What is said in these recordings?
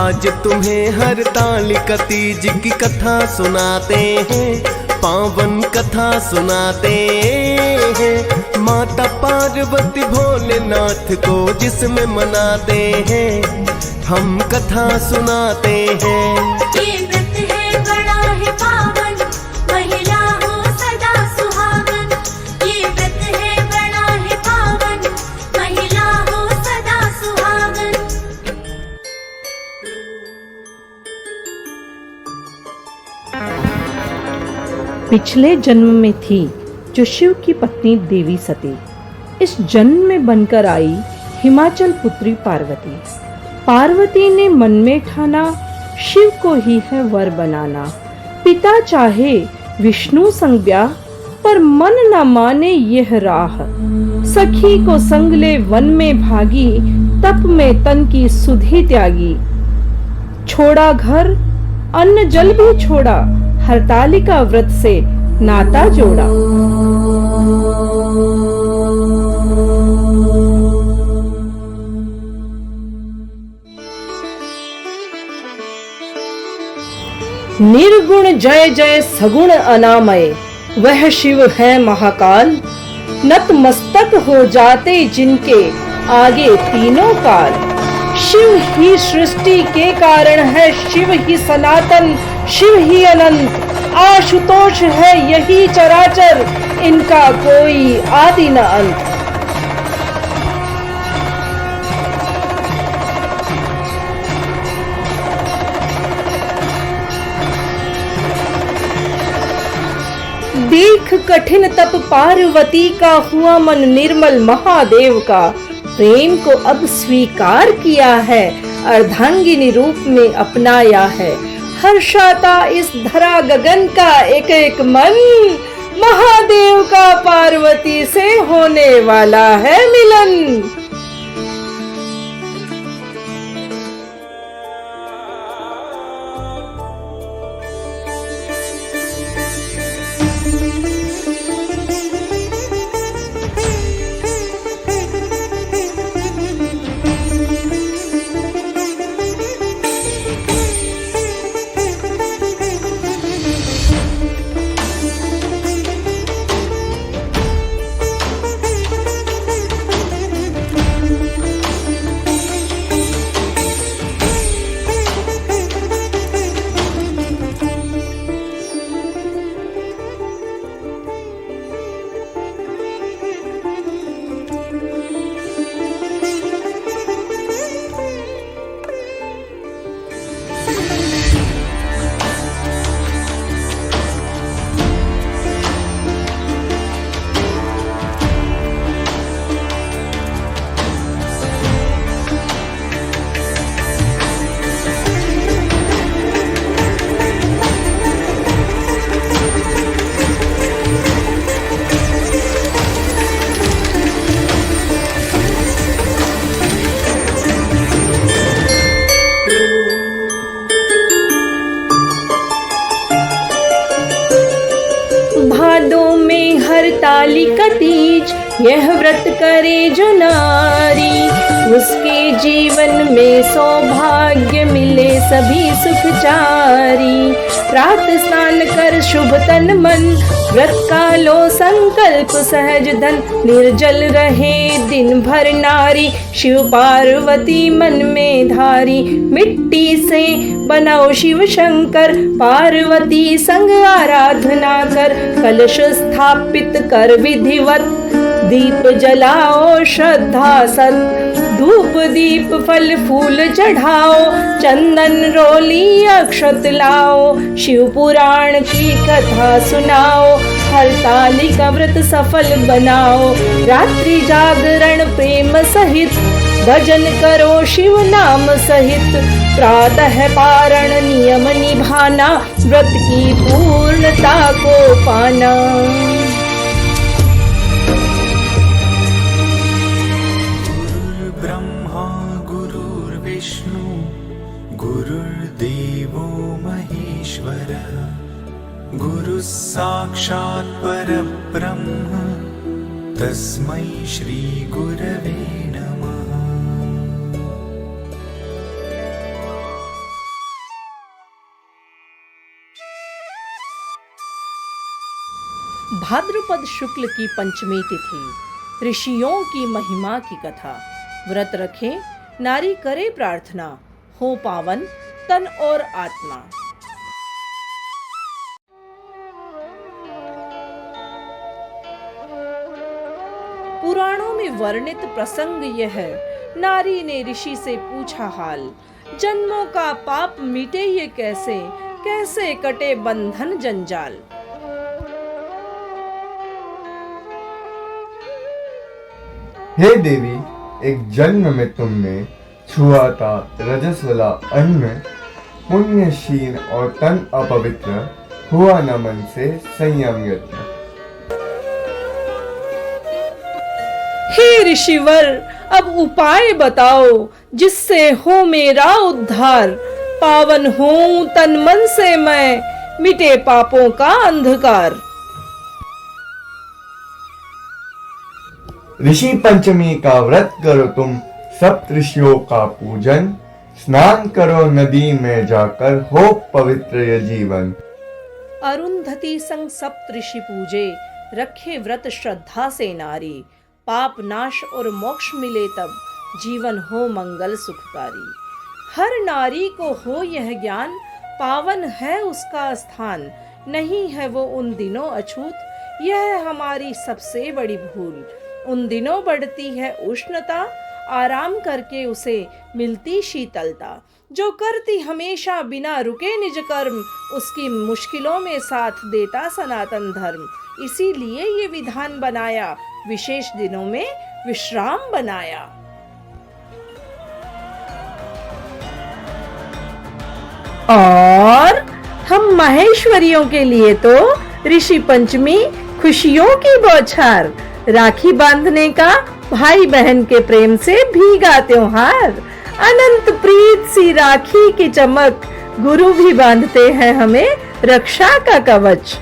आज तुम्हें हरतालिका तीज की कथा सुनाते हैं, पावन कथा सुनाते हैं। माता पार्वती भोलेनाथ को जिसमें मनाते हैं, हम कथा सुनाते हैं। ये व्रत है बड़ा है पावन, महिला हो सदा सुहागन। ये व्रत है बड़ा है पावन, महिला हो सदा सुहागन। पिछले जन्म में थी जो शिव की पत्नी देवी सती, इस जन्म में बनकर आई हिमाचल पुत्री पार्वती। पार्वती ने मन में ठाना शिव को ही है वर बनाना। पिता चाहे विष्णु संग ब्याह, पर मन न माने यह राह। सखी को संग ले वन में भागी, तप में तन की सुधि त्यागी। छोड़ा घर अन्न जल भी छोड़ा, हरतालिका व्रत से नाता जोड़ा। निर्गुण जय जय सगुण अनामय, वह शिव है महाकाल। नतमस्तक हो जाते जिनके आगे तीनों काल। शिव ही सृष्टि के कारण है, शिव ही सनातन, शिव ही अनंत। आशुतोष है यही चराचर, इनका कोई आदि न अंत। देख कठिन तप पार्वती का, हुआ मन निर्मल महादेव का। प्रेम को अब स्वीकार किया है, अर्धांगिनी रूप में अपनाया है। हर्षाता इस धरा गगन का एक एक मन, महादेव का पार्वती से होने वाला है मिलन। हरतालिका तीज यह व्रत करे जो नारी, उसके जीवन में सौभाग्य मिले सभी सुखचारी। प्रात स्नान कर शुभ तन मन, व्रत का लो संकल्प सहज धन। निर्जल रहे दिन भर नारी, शिव पार्वती मन में धारी। मिट्टी से बनाओ शिव शंकर, पार्वती संग आराधना कर। कलश स्थापित कर विधिवत, दीप जलाओ श्रद्धा सत। धूप दीप फल फूल चढ़ाओ, चंदन रोली अक्षत लाओ। शिव पुराण की कथा सुनाओ, हरतालिका व्रत सफल बनाओ। रात्रि जागरण प्रेम सहित, भजन करो शिव नाम सहित। प्रातः पारण नियम निभाना, व्रत की पूर्णता को पाना। गुरुर्देवो महेश्वरः, गुरुः साक्षात् परब्रह्म, तस्मै श्री गुरवे नमः। भाद्रपद शुक्ल की पंचमी तिथि, ऋषियों की महिमा की कथा। व्रत रखें, नारी करे प्रार्थना, हो पावन तन और आत्मा। पुराणों में वर्णित प्रसंग यह है, नारी ने ऋषि से पूछा हाल, जन्मों का पाप मिटे ये कैसे, कैसे कटे बंधन जंजाल। हे देवी, एक जन्म में तुमने छुआ था रजस वाला अन्न, पुण्यशील और तन अपवित्र हुआ न मन से संयम यत्न। हे ऋषिवर, अब उपाय बताओ जिससे हो मेरा उद्धार, पावन हूँ तन मन से मैं, मिटे पापों का अंधकार। ऋषि पंचमी का व्रत करो तुम, सप्त ऋषियों का पूजन, स्नान करो नदी में जाकर, हो पवित्र ये जीवन। अरुंधति संग सप्त ऋषि पूजे, रखे व्रत श्रद्धा से नारी, पाप नाश और मोक्ष मिले तब, जीवन हो मंगल सुखकारी। हर नारी को हो यह ज्ञान, पावन है उसका स्थान, नहीं है वो उन दिनों अछूत, यह हमारी सबसे बड़ी भूल। उन दिनों बढ़ती है उष्णता, आराम करके उसे मिलती शीतलता। जो करती हमेशा बिना रुके निज कर्म, उसकी मुश्किलों में साथ देता सनातन धर्म। इसीलिए ये विधान बनाया, विशेष दिनों में विश्राम बनाया। और हम माहेश्वरियों के लिए तो ऋषि पंचमी खुशियों की बौछार, राखी बांधने का भाई बहन के प्रेम से भीगा त्योहार। अनंत प्रीत सी राखी की चमक, गुरु भी बांधते हैं हमें रक्षा का कवच।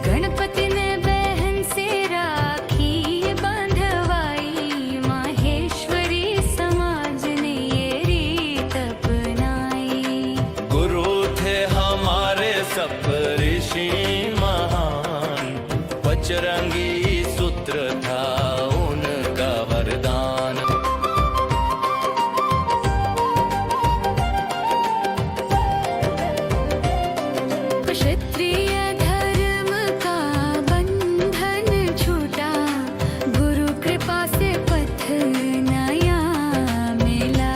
गणपति ने बहन से राखी बंधवाई, माहेश्वरी समाज ने ये रीत अपनाई। गुरु थे हमारे सप्तऋषि महान, बजरंगी सूत्र था उनका वरदान। क्षत्रिय धर्म का बंधन छूटा, गुरु कृपा से पथ नया मिला।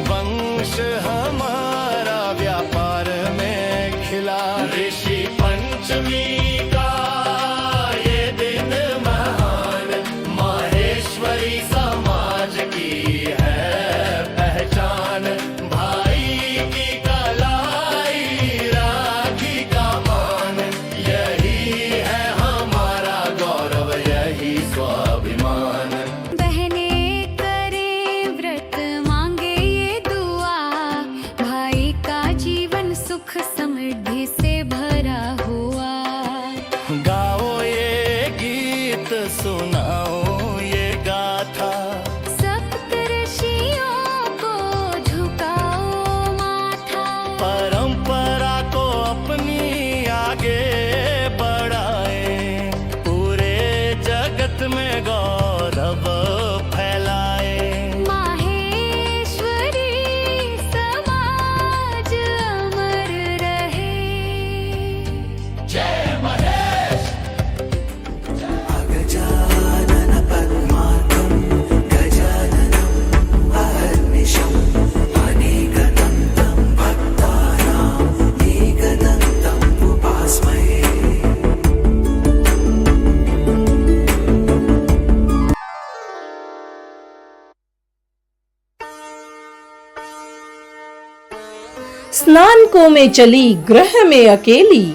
वंश हमारा व्यापार में खिला, ऋषि पंचमी का ये दिन महान, माहेश्वरी समाज की है पहचान। भाई की कलाई, राखी का मान, यही है हमारा गौरव, यही स्वाभिमान। बहने करे व्रत मांगे ये दुआ, भाई का जीवन सुख समृद्धि से भरा हुआ। गाओ ये गीत, सुनाओ ये गाथा, सप्तऋषियों को झुकाओ माथा। परंपरा को अपनी आगे बढ़ाए, पूरे जगत में गौरव फैलाए। माहेश्वरी समाज अमर रहे। जय महेश। स्नान को में चली गृह में अकेली,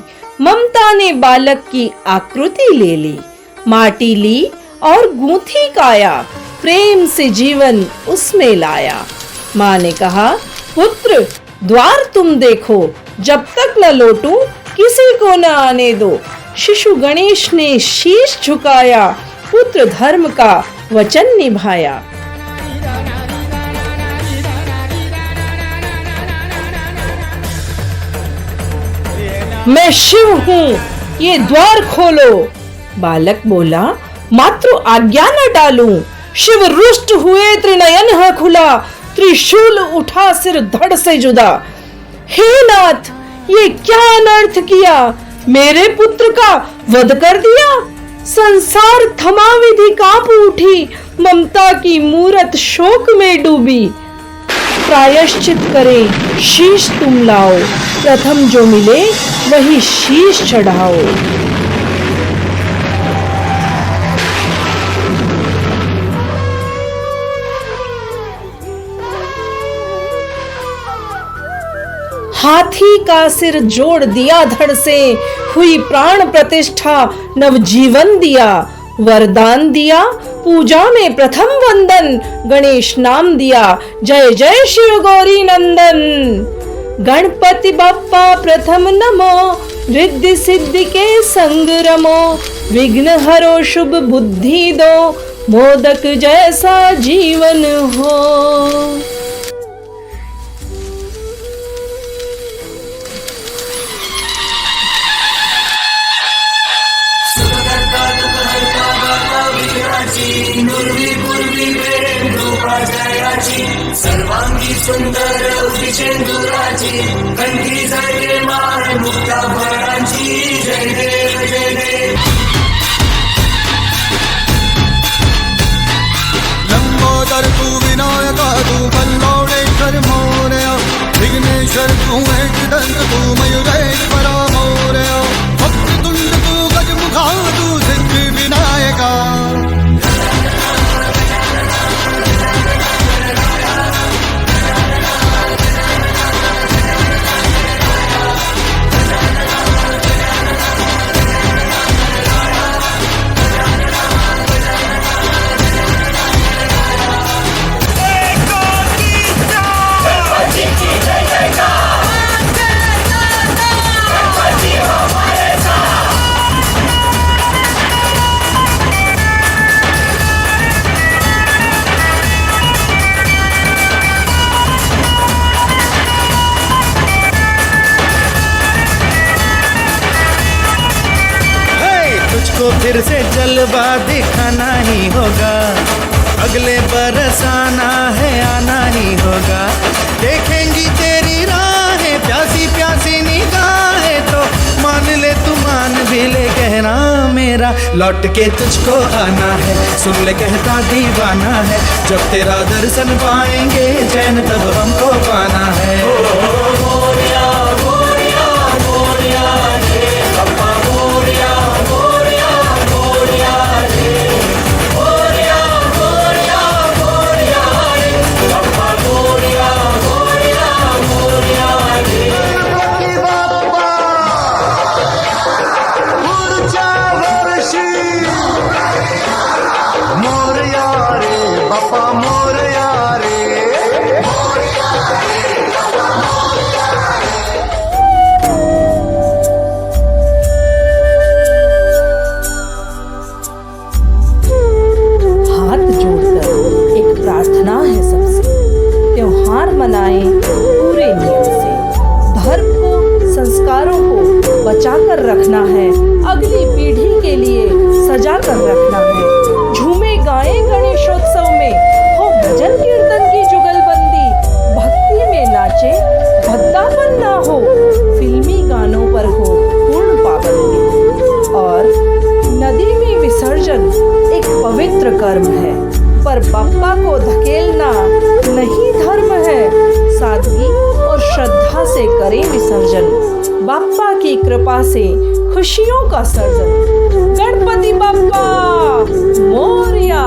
ममता ने बालक की आकृति ले ली। माटी ली और गूंथी काया, प्रेम से जीवन उसमें लाया। माँ ने कहा, पुत्र द्वार तुम देखो, जब तक न लौटूं किसी को न आने दो। शिशु गणेश ने शीश झुकाया, पुत्र धर्म का वचन निभाया। मैं शिव हूँ, ये द्वार खोलो। बालक बोला, मातृ आज्ञा न डालूं। शिव रुष्ट हुए, त्रिनयन है खुला, त्रिशूल उठा सिर धड़ से जुदा। हे नाथ, ये क्या अनर्थ किया, मेरे पुत्र का वध कर दिया। संसार थमा, विधि कांप उठी, ममता की मूरत शोक में डूबी। प्रायश्चित करे शीश तुम लाओ, प्रथम जो मिले वही शीश चढ़ाओ। हाथी का सिर जोड़ दिया धड़ से, हुई प्राण प्रतिष्ठा, नवजीवन दिया। वरदान दिया, पूजा में प्रथम वंदन, गणेश नाम दिया, जय जय शिव गौरी नंदन। गणपति बप्पा प्रथम नमो, रिद्धि सिद्धि के संग रमो। विघ्न हरो शुभ बुद्धि दो, मोदक जैसा जीवन हो। सर्वांगी सुंदर उदिचेंदुराची, कंठी जळके माळ मुक्ताभरांची। जय देव जय देव। लंबोदर तू विनायका तू बल्लौडेश्वर मोरया, विघ्नेश्वर तू एकदंत तू मयुरेश्वरा मोरया, वक्रतुंड तू गजमुखा तू सिद्धि विनायका। तुझको फिर से जलवा दिखाना ही होगा, अगले बरस आना है आना ही होगा। देखेंगी तेरी राहें, प्यासी प्यासी निगाहें, तो मान ले तू मान भी ले कहना मेरा, लौट के तुझको आना है। सुन ले कहता दीवाना है, जब तेरा दर्शन पाएंगे चैन तब हमको पाना है। मोरिया मोरिया मोरिया रे बाबा, मोरिया मोरिया मोरिया रे, मोरिया मोरिया मोरिया रे बाबा, मोरिया मोरिया मोरिया रे। गणपती बाप्पा पुढच्या वर्षी मोरया रे बाप्पा, मोरया रे। हाथ जोड़कर एक प्रार्थना है सबसे, त्योहार मनाएं पूरे नियम से। धर्म को, संस्कारों को बचा कर रखना है, अगली पीढ़ी के लिए सजा कर रखना है। झूमे गाएं गणेशोत्सव में, हो भजन कीर्तन की जुगलबंदी। भक्ति में नाचे, भद्दापन ना हो, फिल्मी गानों पर हो पूर्ण पाबंदी। और नदी में विसर्जन एक पवित्र कर्म है, पर बाप्पा को धकेलना नहीं धर्म है। सादगी और श्रद्धा से करें विसर्जन, बाप्पा की कृपा से खुशियों का सर्जन। गणपति बाप्पा मोरया।